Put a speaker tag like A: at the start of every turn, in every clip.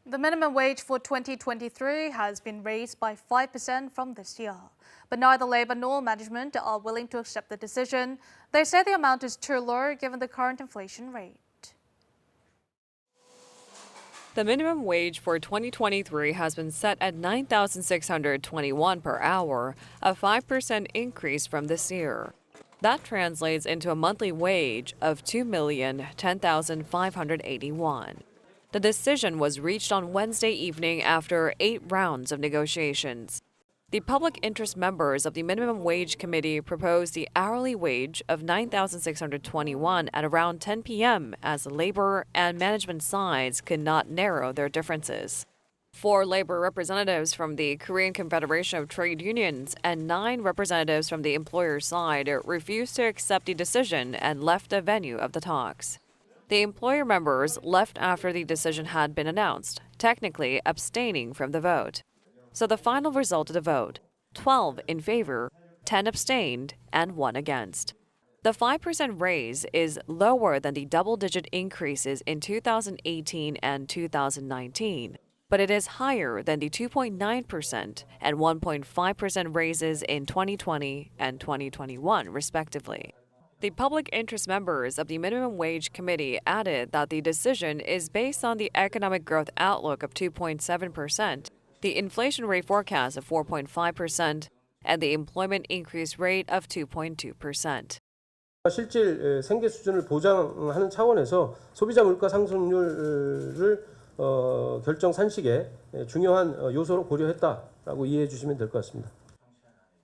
A: The minimum wage for 2023 has been raised by 5% from this year. But neither Labour nor management are willing to accept the decision. They say the amount is too low given the current inflation rate.
B: The minimum wage for 2023 has been set at $9,621 per hour, a 5% increase from this year. That translates into a monthly wage of $2,010,581. The decision was reached on Wednesday evening after 8 rounds of negotiations. The public interest members of the Minimum Wage Committee proposed the hourly wage of $9,621 at around 10 p.m. as the labor and management sides could not narrow their differences. 4 labor representatives from the Korean Confederation of Trade Unions and 9 representatives from the employer side refused to accept the decision and left the venue of the talks. The employer members left after the decision had been announced, technically abstaining from the vote. So the final result of the vote, 12 in favor, 10 abstained, and 1 against. The 5% raise is lower than the double-digit increases in 2018 and 2019, but it is higher than the 2.9% and 1.5% raises in 2020 and 2021, respectively. The public interest members of the Minimum Wage Committee added that the decision is based on the economic growth outlook of 2.7%, the inflation rate forecast of 4.5%, and the employment increase rate of 2.2%.
C: 실질 생계 수준을 보장하는 차원에서 소비자 물가 상승률을 결정 산식에 중요한 요소로 고려했다라고 이해해 주시면 될 것 같습니다.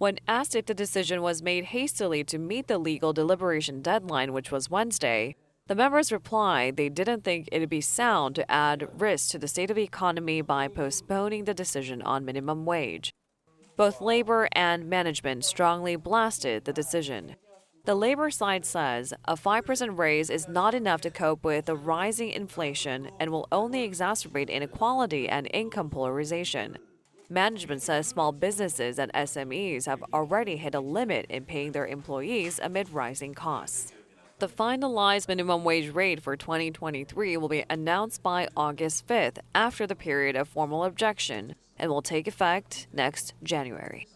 B: When asked if the decision was made hastily to meet the legal deliberation deadline, which was Wednesday, the members replied they didn't think it would be sound to add risk to the state of the economy by postponing the decision on minimum wage. Both labor and management strongly blasted the decision. The labor side says a 5% raise is not enough to cope with the rising inflation and will only exacerbate inequality and income polarization. Management says small businesses and SMEs have already hit a limit in paying their employees amid rising costs. The finalized minimum wage rate for 2023 will be announced by August 5th after the period of formal objection and will take effect next January.